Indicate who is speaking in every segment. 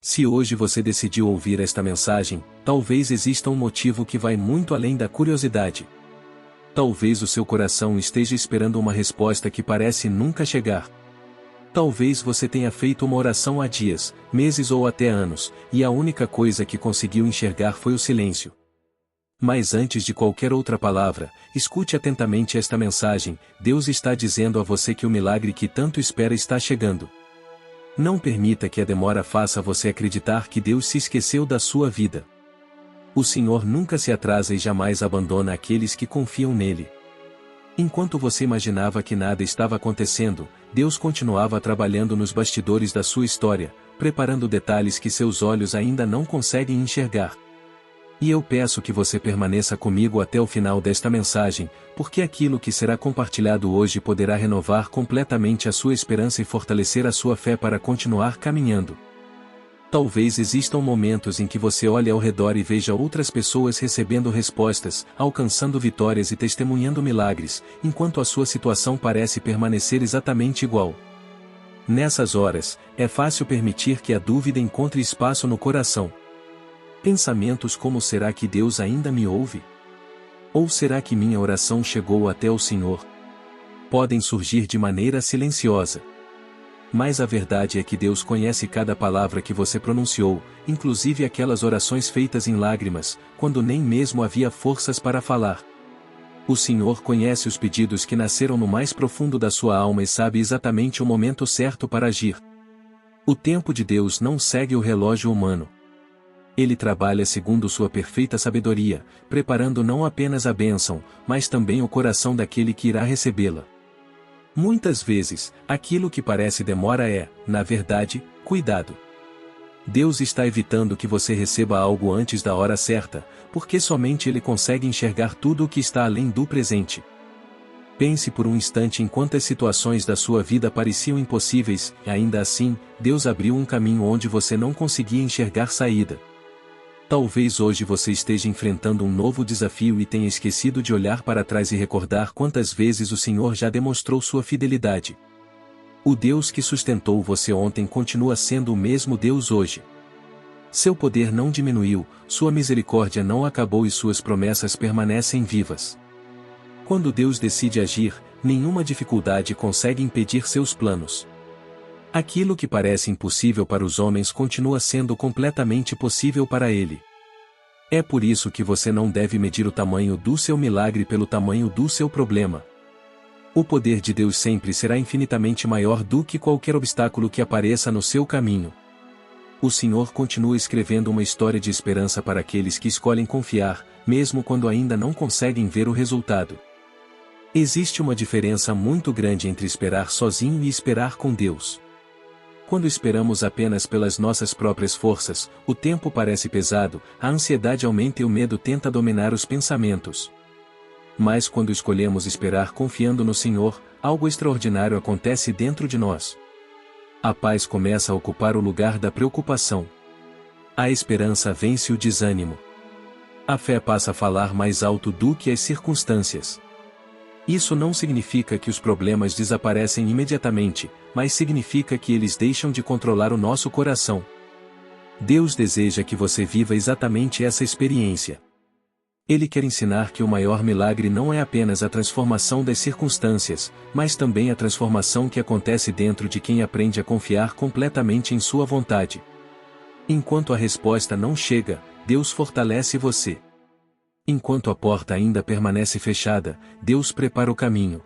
Speaker 1: Se hoje você decidiu ouvir esta mensagem, talvez exista um motivo que vai muito além da curiosidade. Talvez o seu coração esteja esperando uma resposta que parece nunca chegar. Talvez você tenha feito uma oração há dias, meses ou até anos, e a única coisa que conseguiu enxergar foi o silêncio. Mas antes de qualquer outra palavra, escute atentamente esta mensagem. Deus está dizendo a você que o milagre que tanto espera está chegando. Não permita que a demora faça você acreditar que Deus se esqueceu da sua vida. O Senhor nunca se atrasa e jamais abandona aqueles que confiam nele. Enquanto você imaginava que nada estava acontecendo, Deus continuava trabalhando nos bastidores da sua história, preparando detalhes que seus olhos ainda não conseguem enxergar. E eu peço que você permaneça comigo até o final desta mensagem, porque aquilo que será compartilhado hoje poderá renovar completamente a sua esperança e fortalecer a sua fé para continuar caminhando. Talvez existam momentos em que você olhe ao redor e veja outras pessoas recebendo respostas, alcançando vitórias e testemunhando milagres, enquanto a sua situação parece permanecer exatamente igual. Nessas horas, é fácil permitir que a dúvida encontre espaço no coração. Pensamentos como: será que Deus ainda me ouve? Ou será que minha oração chegou até o Senhor? Podem surgir de maneira silenciosa. Mas a verdade é que Deus conhece cada palavra que você pronunciou, inclusive aquelas orações feitas em lágrimas, quando nem mesmo havia forças para falar. O Senhor conhece os pedidos que nasceram no mais profundo da sua alma e sabe exatamente o momento certo para agir. O tempo de Deus não segue o relógio humano. Ele trabalha segundo sua perfeita sabedoria, preparando não apenas a bênção, mas também o coração daquele que irá recebê-la. Muitas vezes, aquilo que parece demora é, na verdade, cuidado. Deus está evitando que você receba algo antes da hora certa, porque somente Ele consegue enxergar tudo o que está além do presente. Pense por um instante em quantas situações da sua vida pareciam impossíveis, e ainda assim, Deus abriu um caminho onde você não conseguia enxergar saída. Talvez hoje você esteja enfrentando um novo desafio e tenha esquecido de olhar para trás e recordar quantas vezes o Senhor já demonstrou sua fidelidade. O Deus que sustentou você ontem continua sendo o mesmo Deus hoje. Seu poder não diminuiu, sua misericórdia não acabou e suas promessas permanecem vivas. Quando Deus decide agir, nenhuma dificuldade consegue impedir seus planos. Aquilo que parece impossível para os homens continua sendo completamente possível para Ele. É por isso que você não deve medir o tamanho do seu milagre pelo tamanho do seu problema. O poder de Deus sempre será infinitamente maior do que qualquer obstáculo que apareça no seu caminho. O Senhor continua escrevendo uma história de esperança para aqueles que escolhem confiar, mesmo quando ainda não conseguem ver o resultado. Existe uma diferença muito grande entre esperar sozinho e esperar com Deus. Quando esperamos apenas pelas nossas próprias forças, o tempo parece pesado, a ansiedade aumenta e o medo tenta dominar os pensamentos. Mas quando escolhemos esperar confiando no Senhor, algo extraordinário acontece dentro de nós. A paz começa a ocupar o lugar da preocupação. A esperança vence o desânimo. A fé passa a falar mais alto do que as circunstâncias. Isso não significa que os problemas desaparecem imediatamente, mas significa que eles deixam de controlar o nosso coração. Deus deseja que você viva exatamente essa experiência. Ele quer ensinar que o maior milagre não é apenas a transformação das circunstâncias, mas também a transformação que acontece dentro de quem aprende a confiar completamente em sua vontade. Enquanto a resposta não chega, Deus fortalece você. Enquanto a porta ainda permanece fechada, Deus prepara o caminho.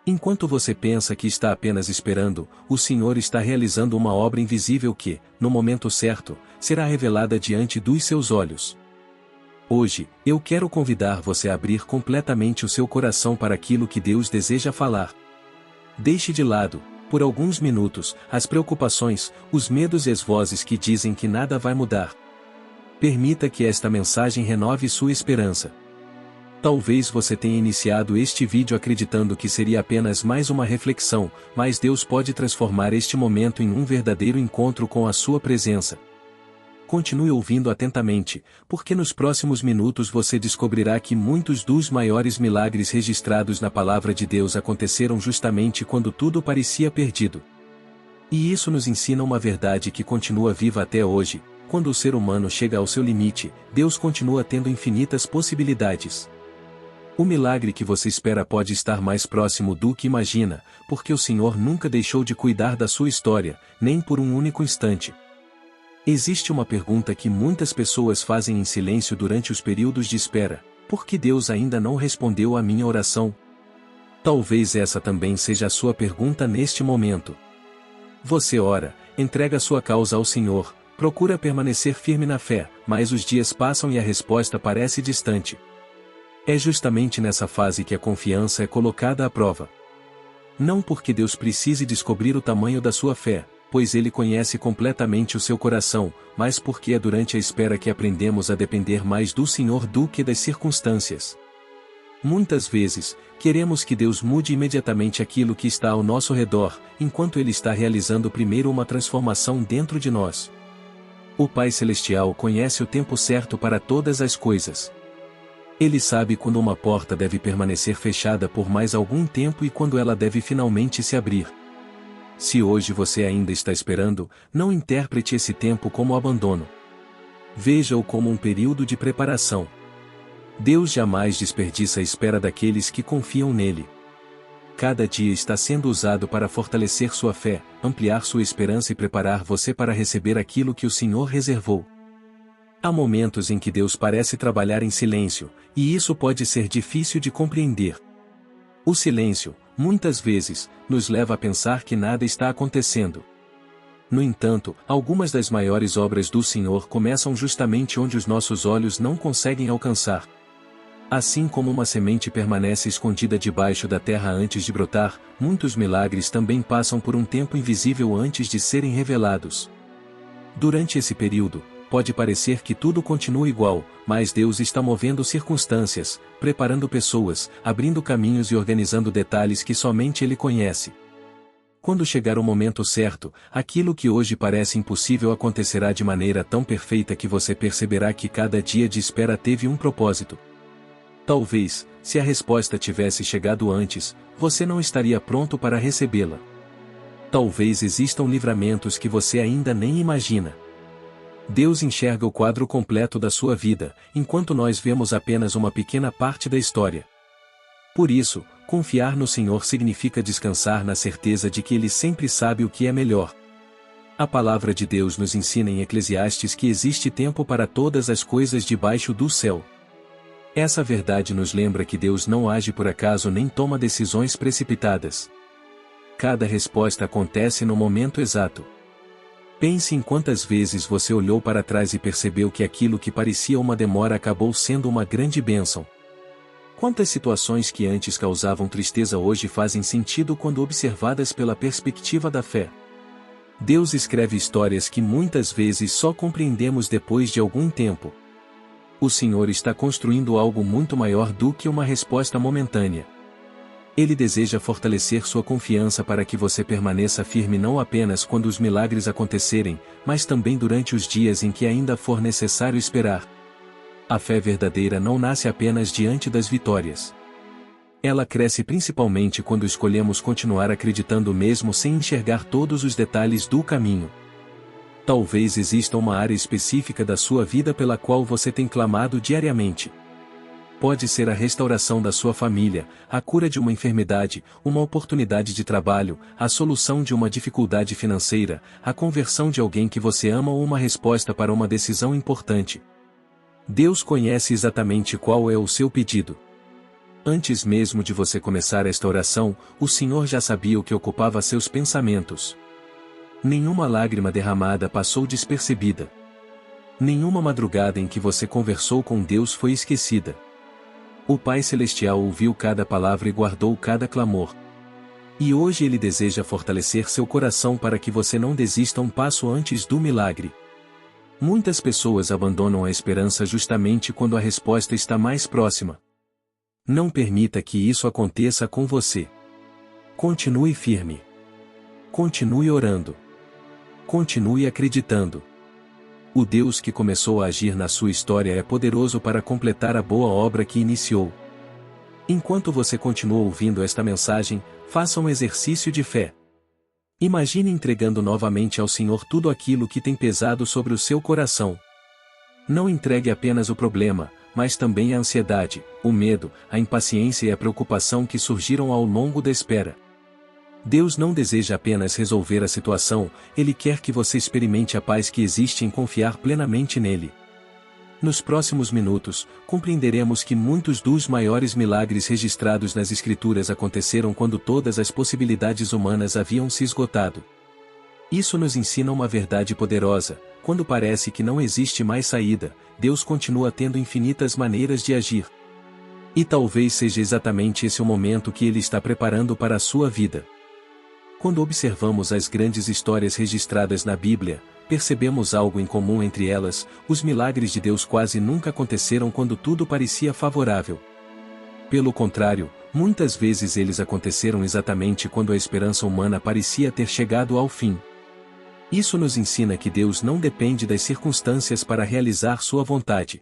Speaker 1: Enquanto você pensa que está apenas esperando, o Senhor está realizando uma obra invisível que, no momento certo, será revelada diante dos seus olhos. Hoje, eu quero convidar você a abrir completamente o seu coração para aquilo que Deus deseja falar. Deixe de lado, por alguns minutos, as preocupações, os medos e as vozes que dizem que nada vai mudar. Permita que esta mensagem renove sua esperança. Talvez você tenha iniciado este vídeo acreditando que seria apenas mais uma reflexão, mas Deus pode transformar este momento em um verdadeiro encontro com a sua presença. Continue ouvindo atentamente, porque nos próximos minutos você descobrirá que muitos dos maiores milagres registrados na palavra de Deus aconteceram justamente quando tudo parecia perdido. E isso nos ensina uma verdade que continua viva até hoje: quando o ser humano chega ao seu limite, Deus continua tendo infinitas possibilidades. O milagre que você espera pode estar mais próximo do que imagina, porque o Senhor nunca deixou de cuidar da sua história, nem por um único instante. Existe uma pergunta que muitas pessoas fazem em silêncio durante os períodos de espera: por que Deus ainda não respondeu à minha oração? Talvez essa também seja a sua pergunta neste momento. Você ora, entrega sua causa ao Senhor, procura permanecer firme na fé, mas os dias passam e a resposta parece distante. É justamente nessa fase que a confiança é colocada à prova. Não porque Deus precise descobrir o tamanho da sua fé, pois Ele conhece completamente o seu coração, mas porque é durante a espera que aprendemos a depender mais do Senhor do que das circunstâncias. Muitas vezes, queremos que Deus mude imediatamente aquilo que está ao nosso redor, enquanto Ele está realizando primeiro uma transformação dentro de nós. O Pai Celestial conhece o tempo certo para todas as coisas. Ele sabe quando uma porta deve permanecer fechada por mais algum tempo e quando ela deve finalmente se abrir. Se hoje você ainda está esperando, não interprete esse tempo como abandono. Veja-o como um período de preparação. Deus jamais desperdiça a espera daqueles que confiam nele. Cada dia está sendo usado para fortalecer sua fé, ampliar sua esperança e preparar você para receber aquilo que o Senhor reservou. Há momentos em que Deus parece trabalhar em silêncio, e isso pode ser difícil de compreender. O silêncio, muitas vezes, nos leva a pensar que nada está acontecendo. No entanto, algumas das maiores obras do Senhor começam justamente onde os nossos olhos não conseguem alcançar. Assim como uma semente permanece escondida debaixo da terra antes de brotar, muitos milagres também passam por um tempo invisível antes de serem revelados. Durante esse período, pode parecer que tudo continua igual, mas Deus está movendo circunstâncias, preparando pessoas, abrindo caminhos e organizando detalhes que somente Ele conhece. Quando chegar o momento certo, aquilo que hoje parece impossível acontecerá de maneira tão perfeita que você perceberá que cada dia de espera teve um propósito. Talvez, se a resposta tivesse chegado antes, você não estaria pronto para recebê-la. Talvez existam livramentos que você ainda nem imagina. Deus enxerga o quadro completo da sua vida, enquanto nós vemos apenas uma pequena parte da história. Por isso, confiar no Senhor significa descansar na certeza de que Ele sempre sabe o que é melhor. A palavra de Deus nos ensina em Eclesiastes que existe tempo para todas as coisas debaixo do céu. Essa verdade nos lembra que Deus não age por acaso nem toma decisões precipitadas. Cada resposta acontece no momento exato. Pense em quantas vezes você olhou para trás e percebeu que aquilo que parecia uma demora acabou sendo uma grande bênção. Quantas situações que antes causavam tristeza hoje fazem sentido quando observadas pela perspectiva da fé. Deus escreve histórias que muitas vezes só compreendemos depois de algum tempo. O Senhor está construindo algo muito maior do que uma resposta momentânea. Ele deseja fortalecer sua confiança para que você permaneça firme não apenas quando os milagres acontecerem, mas também durante os dias em que ainda for necessário esperar. A fé verdadeira não nasce apenas diante das vitórias. Ela cresce principalmente quando escolhemos continuar acreditando mesmo sem enxergar todos os detalhes do caminho. Talvez exista uma área específica da sua vida pela qual você tem clamado diariamente. Pode ser a restauração da sua família, a cura de uma enfermidade, uma oportunidade de trabalho, a solução de uma dificuldade financeira, a conversão de alguém que você ama ou uma resposta para uma decisão importante. Deus conhece exatamente qual é o seu pedido. Antes mesmo de você começar esta oração, o Senhor já sabia o que ocupava seus pensamentos. Nenhuma lágrima derramada passou despercebida. Nenhuma madrugada em que você conversou com Deus foi esquecida. O Pai Celestial ouviu cada palavra e guardou cada clamor. E hoje Ele deseja fortalecer seu coração para que você não desista um passo antes do milagre. Muitas pessoas abandonam a esperança justamente quando a resposta está mais próxima. Não permita que isso aconteça com você. Continue firme. Continue orando. Continue acreditando. O Deus que começou a agir na sua história é poderoso para completar a boa obra que iniciou. Enquanto você continua ouvindo esta mensagem, faça um exercício de fé. Imagine entregando novamente ao Senhor tudo aquilo que tem pesado sobre o seu coração. Não entregue apenas o problema, mas também a ansiedade, o medo, a impaciência e a preocupação que surgiram ao longo da espera. Deus não deseja apenas resolver a situação, Ele quer que você experimente a paz que existe em confiar plenamente nele. Nos próximos minutos, compreenderemos que muitos dos maiores milagres registrados nas Escrituras aconteceram quando todas as possibilidades humanas haviam se esgotado. Isso nos ensina uma verdade poderosa: quando parece que não existe mais saída, Deus continua tendo infinitas maneiras de agir. E talvez seja exatamente esse o momento que Ele está preparando para a sua vida. Quando observamos as grandes histórias registradas na Bíblia, percebemos algo em comum entre elas: os milagres de Deus quase nunca aconteceram quando tudo parecia favorável. Pelo contrário, muitas vezes eles aconteceram exatamente quando a esperança humana parecia ter chegado ao fim. Isso nos ensina que Deus não depende das circunstâncias para realizar sua vontade.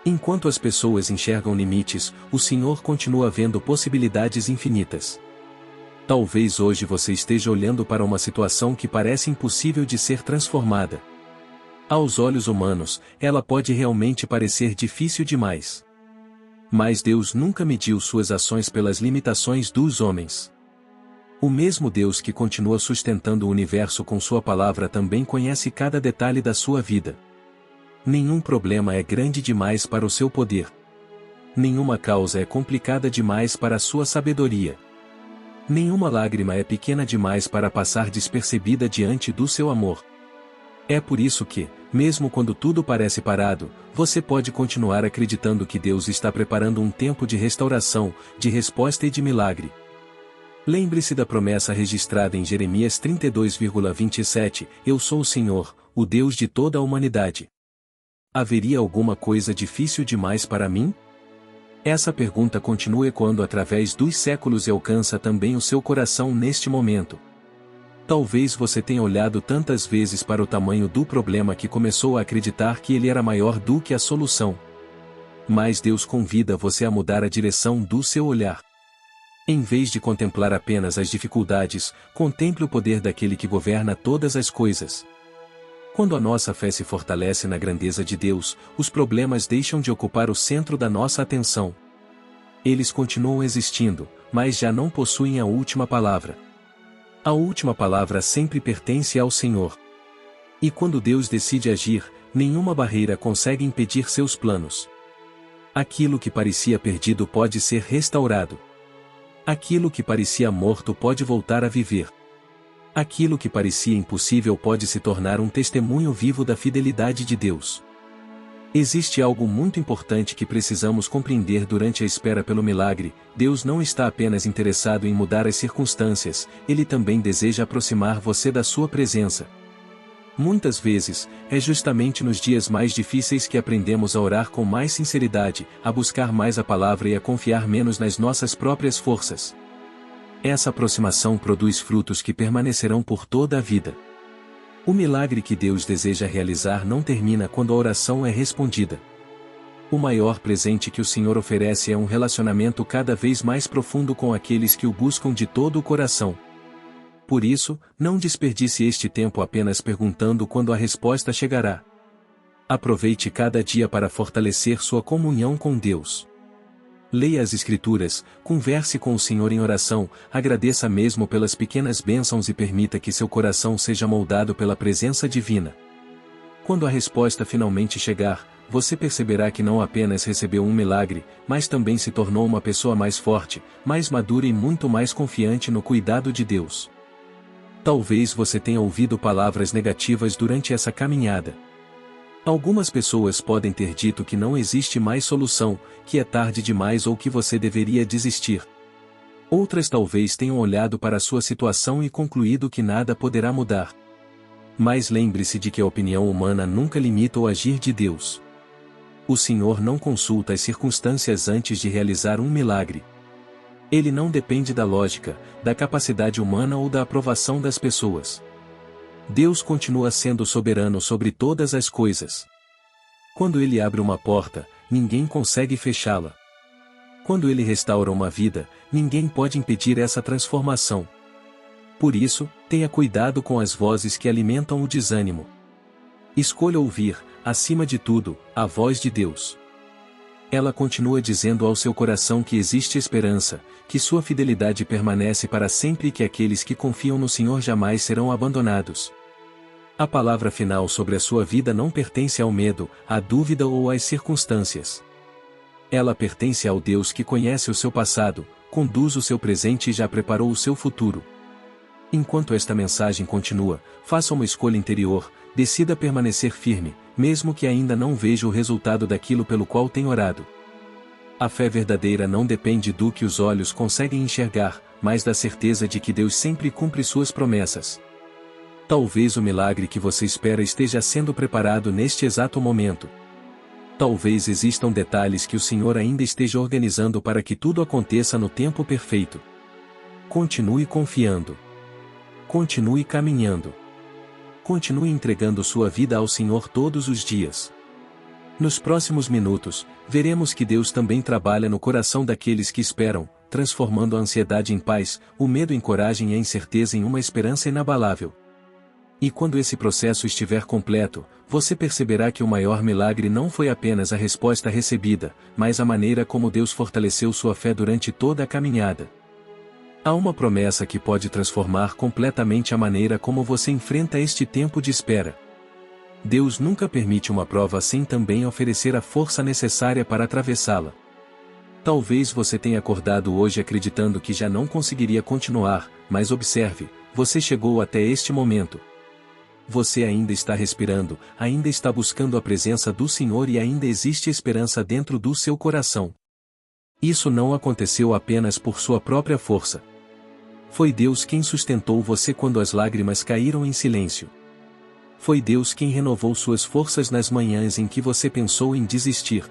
Speaker 1: Enquanto as pessoas enxergam limites, o Senhor continua vendo possibilidades infinitas. Talvez hoje você esteja olhando para uma situação que parece impossível de ser transformada. Aos olhos humanos, ela pode realmente parecer difícil demais. Mas Deus nunca mediu suas ações pelas limitações dos homens. O mesmo Deus que continua sustentando o universo com sua palavra também conhece cada detalhe da sua vida. Nenhum problema é grande demais para o seu poder. Nenhuma causa é complicada demais para a sua sabedoria. Nenhuma lágrima é pequena demais para passar despercebida diante do seu amor. É por isso que, mesmo quando tudo parece parado, você pode continuar acreditando que Deus está preparando um tempo de restauração, de resposta e de milagre. Lembre-se da promessa registrada em Jeremias 32,27: Eu sou o Senhor, o Deus de toda a humanidade. Haveria alguma coisa difícil demais para mim? Essa pergunta continua ecoando através dos séculos e alcança também o seu coração neste momento. Talvez você tenha olhado tantas vezes para o tamanho do problema que começou a acreditar que ele era maior do que a solução. Mas Deus convida você a mudar a direção do seu olhar. Em vez de contemplar apenas as dificuldades, contemple o poder daquele que governa todas as coisas. Quando a nossa fé se fortalece na grandeza de Deus, os problemas deixam de ocupar o centro da nossa atenção. Eles continuam existindo, mas já não possuem a última palavra. A última palavra sempre pertence ao Senhor. E quando Deus decide agir, nenhuma barreira consegue impedir seus planos. Aquilo que parecia perdido pode ser restaurado. Aquilo que parecia morto pode voltar a viver. Aquilo que parecia impossível pode se tornar um testemunho vivo da fidelidade de Deus. Existe algo muito importante que precisamos compreender durante a espera pelo milagre: Deus não está apenas interessado em mudar as circunstâncias, Ele também deseja aproximar você da sua presença. Muitas vezes, é justamente nos dias mais difíceis que aprendemos a orar com mais sinceridade, a buscar mais a palavra e a confiar menos nas nossas próprias forças. Essa aproximação produz frutos que permanecerão por toda a vida. O milagre que Deus deseja realizar não termina quando a oração é respondida. O maior presente que o Senhor oferece é um relacionamento cada vez mais profundo com aqueles que o buscam de todo o coração. Por isso, não desperdice este tempo apenas perguntando quando a resposta chegará. Aproveite cada dia para fortalecer sua comunhão com Deus. Leia as Escrituras, converse com o Senhor em oração, agradeça mesmo pelas pequenas bênçãos e permita que seu coração seja moldado pela presença divina. Quando a resposta finalmente chegar, você perceberá que não apenas recebeu um milagre, mas também se tornou uma pessoa mais forte, mais madura e muito mais confiante no cuidado de Deus. Talvez você tenha ouvido palavras negativas durante essa caminhada. Algumas pessoas podem ter dito que não existe mais solução, que é tarde demais ou que você deveria desistir. Outras talvez tenham olhado para a sua situação e concluído que nada poderá mudar. Mas lembre-se de que a opinião humana nunca limita o agir de Deus. O Senhor não consulta as circunstâncias antes de realizar um milagre. Ele não depende da lógica, da capacidade humana ou da aprovação das pessoas. Deus continua sendo soberano sobre todas as coisas. Quando Ele abre uma porta, ninguém consegue fechá-la. Quando Ele restaura uma vida, ninguém pode impedir essa transformação. Por isso, tenha cuidado com as vozes que alimentam o desânimo. Escolha ouvir, acima de tudo, a voz de Deus. Ela continua dizendo ao seu coração que existe esperança, que sua fidelidade permanece para sempre e que aqueles que confiam no Senhor jamais serão abandonados. A palavra final sobre a sua vida não pertence ao medo, à dúvida ou às circunstâncias. Ela pertence ao Deus que conhece o seu passado, conduz o seu presente e já preparou o seu futuro. Enquanto esta mensagem continua, faça uma escolha interior, decida permanecer firme, mesmo que ainda não veja o resultado daquilo pelo qual tem orado. A fé verdadeira não depende do que os olhos conseguem enxergar, mas da certeza de que Deus sempre cumpre suas promessas. Talvez o milagre que você espera esteja sendo preparado neste exato momento. Talvez existam detalhes que o Senhor ainda esteja organizando para que tudo aconteça no tempo perfeito. Continue confiando. Continue caminhando. Continue entregando sua vida ao Senhor todos os dias. Nos próximos minutos, veremos que Deus também trabalha no coração daqueles que esperam, transformando a ansiedade em paz, o medo em coragem e a incerteza em uma esperança inabalável. E quando esse processo estiver completo, você perceberá que o maior milagre não foi apenas a resposta recebida, mas a maneira como Deus fortaleceu sua fé durante toda a caminhada. Há uma promessa que pode transformar completamente a maneira como você enfrenta este tempo de espera. Deus nunca permite uma prova sem também oferecer a força necessária para atravessá-la. Talvez você tenha acordado hoje acreditando que já não conseguiria continuar, mas observe, você chegou até este momento. Você ainda está respirando, ainda está buscando a presença do Senhor e ainda existe esperança dentro do seu coração. Isso não aconteceu apenas por sua própria força. Foi Deus quem sustentou você quando as lágrimas caíram em silêncio. Foi Deus quem renovou suas forças nas manhãs em que você pensou em desistir.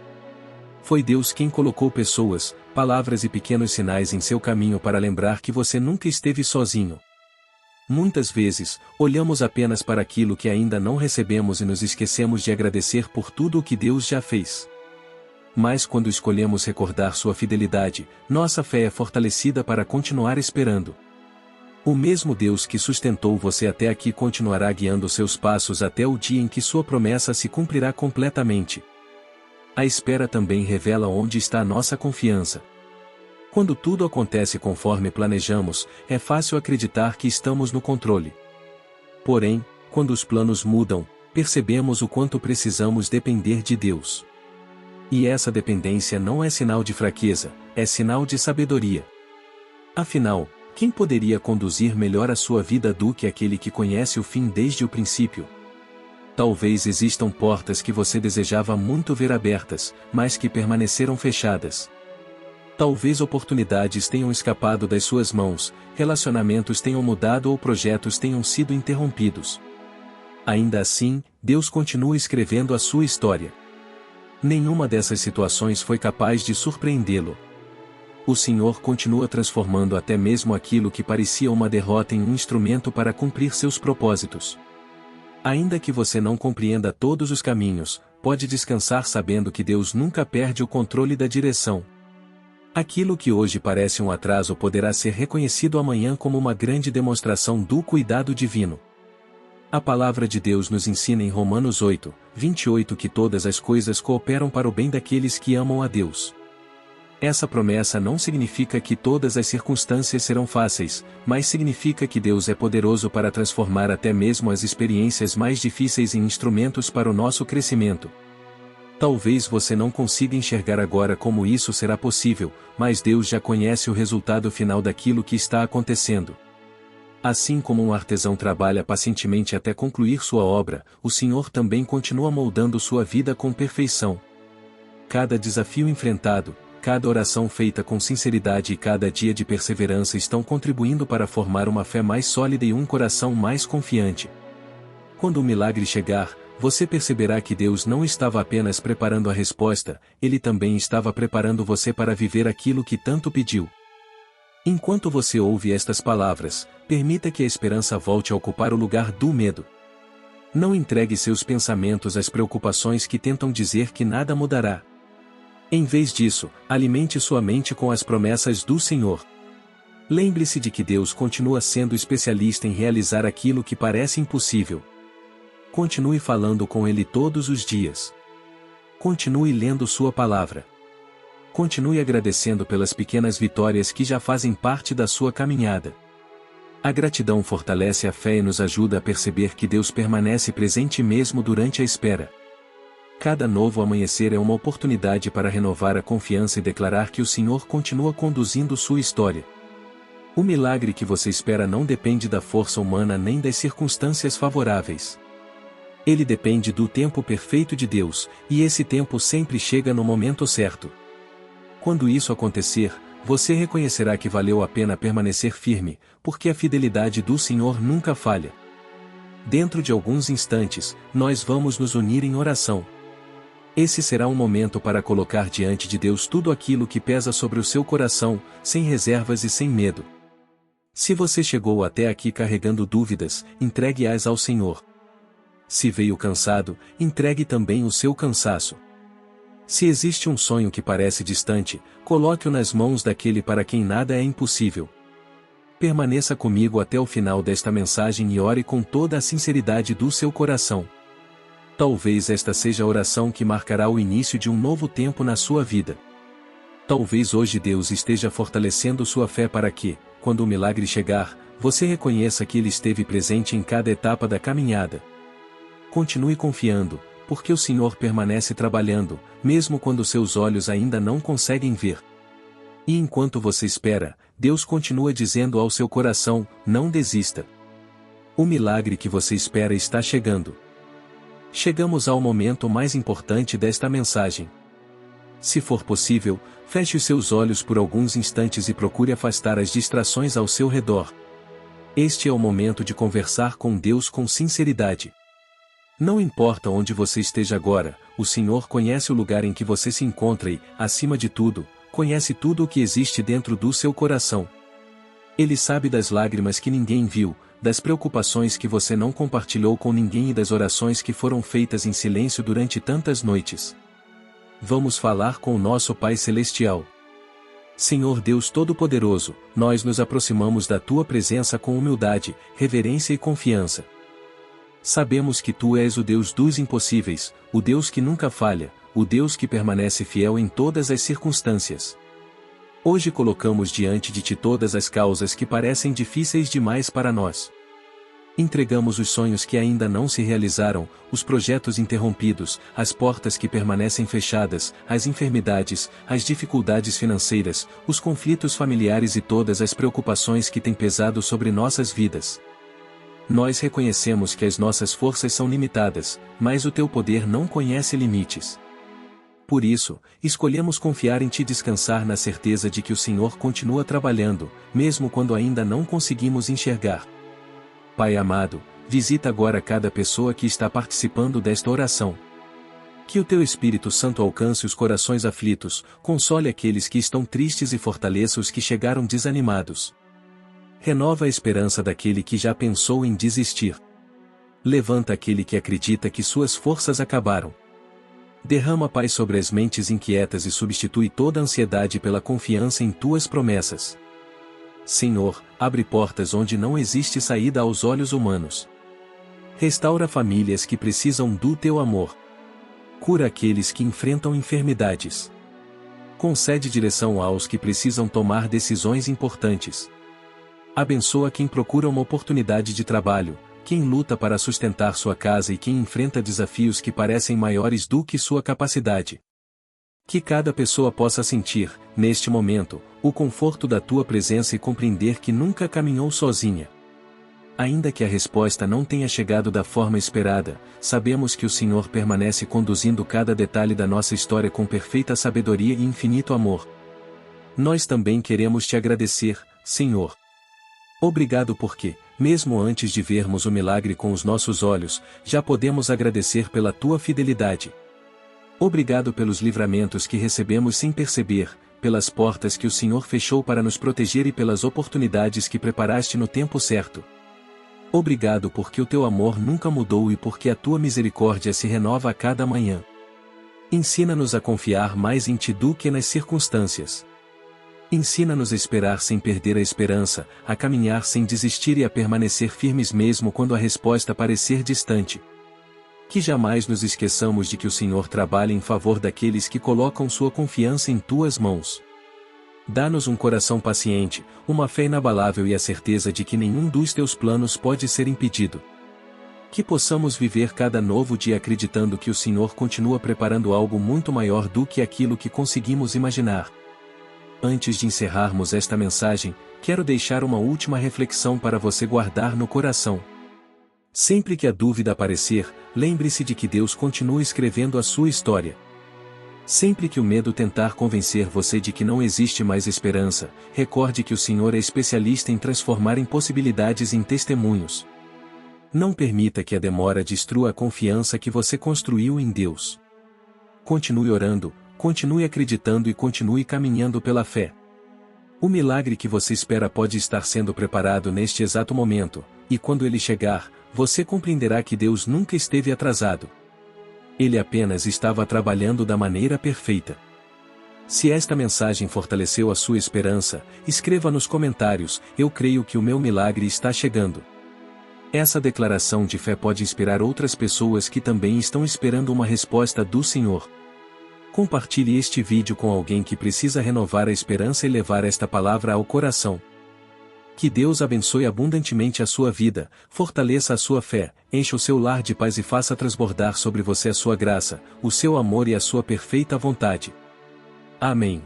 Speaker 1: Foi Deus quem colocou pessoas, palavras e pequenos sinais em seu caminho para lembrar que você nunca esteve sozinho. Muitas vezes, olhamos apenas para aquilo que ainda não recebemos e nos esquecemos de agradecer por tudo o que Deus já fez. Mas quando escolhemos recordar sua fidelidade, nossa fé é fortalecida para continuar esperando. O mesmo Deus que sustentou você até aqui continuará guiando seus passos até o dia em que sua promessa se cumprirá completamente. A espera também revela onde está a nossa confiança. Quando tudo acontece conforme planejamos, é fácil acreditar que estamos no controle. Porém, quando os planos mudam, percebemos o quanto precisamos depender de Deus. E essa dependência não é sinal de fraqueza, é sinal de sabedoria. Afinal, quem poderia conduzir melhor a sua vida do que aquele que conhece o fim desde o princípio? Talvez existam portas que você desejava muito ver abertas, mas que permaneceram fechadas. Talvez oportunidades tenham escapado das suas mãos, relacionamentos tenham mudado ou projetos tenham sido interrompidos. Ainda assim, Deus continua escrevendo a sua história. Nenhuma dessas situações foi capaz de surpreendê-lo. O Senhor continua transformando até mesmo aquilo que parecia uma derrota em um instrumento para cumprir seus propósitos. Ainda que você não compreenda todos os caminhos, pode descansar sabendo que Deus nunca perde o controle da direção. Aquilo que hoje parece um atraso poderá ser reconhecido amanhã como uma grande demonstração do cuidado divino. A palavra de Deus nos ensina em Romanos 8, 28 que todas as coisas cooperam para o bem daqueles que amam a Deus. Essa promessa não significa que todas as circunstâncias serão fáceis, mas significa que Deus é poderoso para transformar até mesmo as experiências mais difíceis em instrumentos para o nosso crescimento. Talvez você não consiga enxergar agora como isso será possível, mas Deus já conhece o resultado final daquilo que está acontecendo. Assim como um artesão trabalha pacientemente até concluir sua obra, o Senhor também continua moldando sua vida com perfeição. Cada desafio enfrentado, cada oração feita com sinceridade e cada dia de perseverança estão contribuindo para formar uma fé mais sólida e um coração mais confiante. Quando o milagre chegar, você perceberá que Deus não estava apenas preparando a resposta, Ele também estava preparando você para viver aquilo que tanto pediu. Enquanto você ouve estas palavras, permita que a esperança volte a ocupar o lugar do medo. Não entregue seus pensamentos às preocupações que tentam dizer que nada mudará. Em vez disso, alimente sua mente com as promessas do Senhor. Lembre-se de que Deus continua sendo especialista em realizar aquilo que parece impossível. Continue falando com Ele todos os dias. Continue lendo sua palavra. Continue agradecendo pelas pequenas vitórias que já fazem parte da sua caminhada. A gratidão fortalece a fé e nos ajuda a perceber que Deus permanece presente mesmo durante a espera. Cada novo amanhecer é uma oportunidade para renovar a confiança e declarar que o Senhor continua conduzindo sua história. O milagre que você espera não depende da força humana nem das circunstâncias favoráveis. Ele depende do tempo perfeito de Deus, e esse tempo sempre chega no momento certo. Quando isso acontecer, você reconhecerá que valeu a pena permanecer firme, porque a fidelidade do Senhor nunca falha. Dentro de alguns instantes, nós vamos nos unir em oração. Esse será um momento para colocar diante de Deus tudo aquilo que pesa sobre o seu coração, sem reservas e sem medo. Se você chegou até aqui carregando dúvidas, entregue-as ao Senhor. Se veio cansado, entregue também o seu cansaço. Se existe um sonho que parece distante, coloque-o nas mãos daquele para quem nada é impossível. Permaneça comigo até o final desta mensagem e ore com toda a sinceridade do seu coração. Talvez esta seja a oração que marcará o início de um novo tempo na sua vida. Talvez hoje Deus esteja fortalecendo sua fé para que, quando o milagre chegar, você reconheça que Ele esteve presente em cada etapa da caminhada. Continue confiando, porque o Senhor permanece trabalhando, mesmo quando seus olhos ainda não conseguem ver. E enquanto você espera, Deus continua dizendo ao seu coração: não desista. O milagre que você espera está chegando. Chegamos ao momento mais importante desta mensagem. Se for possível, feche os seus olhos por alguns instantes e procure afastar as distrações ao seu redor. Este é o momento de conversar com Deus com sinceridade. Não importa onde você esteja agora, o Senhor conhece o lugar em que você se encontra e, acima de tudo, conhece tudo o que existe dentro do seu coração. Ele sabe das lágrimas que ninguém viu, das preocupações que você não compartilhou com ninguém e das orações que foram feitas em silêncio durante tantas noites. Vamos falar com o nosso Pai Celestial. Senhor Deus Todo-Poderoso, nós nos aproximamos da Tua presença com humildade, reverência e confiança. Sabemos que Tu és o Deus dos impossíveis, o Deus que nunca falha, o Deus que permanece fiel em todas as circunstâncias. Hoje colocamos diante de Ti todas as causas que parecem difíceis demais para nós. Entregamos os sonhos que ainda não se realizaram, os projetos interrompidos, as portas que permanecem fechadas, as enfermidades, as dificuldades financeiras, os conflitos familiares e todas as preocupações que têm pesado sobre nossas vidas. Nós reconhecemos que as nossas forças são limitadas, mas o Teu poder não conhece limites. Por isso, escolhemos confiar em Ti e descansar na certeza de que o Senhor continua trabalhando, mesmo quando ainda não conseguimos enxergar. Pai amado, visita agora cada pessoa que está participando desta oração. Que o Teu Espírito Santo alcance os corações aflitos, console aqueles que estão tristes e fortaleça os que chegaram desanimados. Renova a esperança daquele que já pensou em desistir. Levanta aquele que acredita que suas forças acabaram. Derrama paz sobre as mentes inquietas e substitui toda a ansiedade pela confiança em Tuas promessas. Senhor, abre portas onde não existe saída aos olhos humanos. Restaura famílias que precisam do Teu amor. Cura aqueles que enfrentam enfermidades. Concede direção aos que precisam tomar decisões importantes. Abençoa quem procura uma oportunidade de trabalho, quem luta para sustentar sua casa e quem enfrenta desafios que parecem maiores do que sua capacidade. Que cada pessoa possa sentir, neste momento, o conforto da Tua presença e compreender que nunca caminhou sozinha. Ainda que a resposta não tenha chegado da forma esperada, sabemos que o Senhor permanece conduzindo cada detalhe da nossa história com perfeita sabedoria e infinito amor. Nós também queremos Te agradecer, Senhor. Obrigado porque, mesmo antes de vermos o milagre com os nossos olhos, já podemos agradecer pela Tua fidelidade. Obrigado pelos livramentos que recebemos sem perceber, pelas portas que o Senhor fechou para nos proteger e pelas oportunidades que preparaste no tempo certo. Obrigado porque o Teu amor nunca mudou e porque a Tua misericórdia se renova a cada manhã. Ensina-nos a confiar mais em Ti do que nas circunstâncias. Ensina-nos a esperar sem perder a esperança, a caminhar sem desistir e a permanecer firmes mesmo quando a resposta parecer distante. Que jamais nos esqueçamos de que o Senhor trabalha em favor daqueles que colocam sua confiança em tuas mãos. Dá-nos um coração paciente, uma fé inabalável e a certeza de que nenhum dos teus planos pode ser impedido. Que possamos viver cada novo dia acreditando que o Senhor continua preparando algo muito maior do que aquilo que conseguimos imaginar. Antes de encerrarmos esta mensagem, quero deixar uma última reflexão para você guardar no coração. Sempre que a dúvida aparecer, lembre-se de que Deus continua escrevendo a sua história. Sempre que o medo tentar convencer você de que não existe mais esperança, recorde que o Senhor é especialista em transformar impossibilidades em testemunhos. Não permita que a demora destrua a confiança que você construiu em Deus. Continue orando, continue acreditando e continue caminhando pela fé. O milagre que você espera pode estar sendo preparado neste exato momento, e quando ele chegar, você compreenderá que Deus nunca esteve atrasado. Ele apenas estava trabalhando da maneira perfeita. Se esta mensagem fortaleceu a sua esperança, escreva nos comentários: eu creio que o meu milagre está chegando. Essa declaração de fé pode inspirar outras pessoas que também estão esperando uma resposta do Senhor. Compartilhe este vídeo com alguém que precisa renovar a esperança e levar esta palavra ao coração. Que Deus abençoe abundantemente a sua vida, fortaleça a sua fé, encha o seu lar de paz e faça transbordar sobre você a sua graça, o seu amor e a sua perfeita vontade. Amém.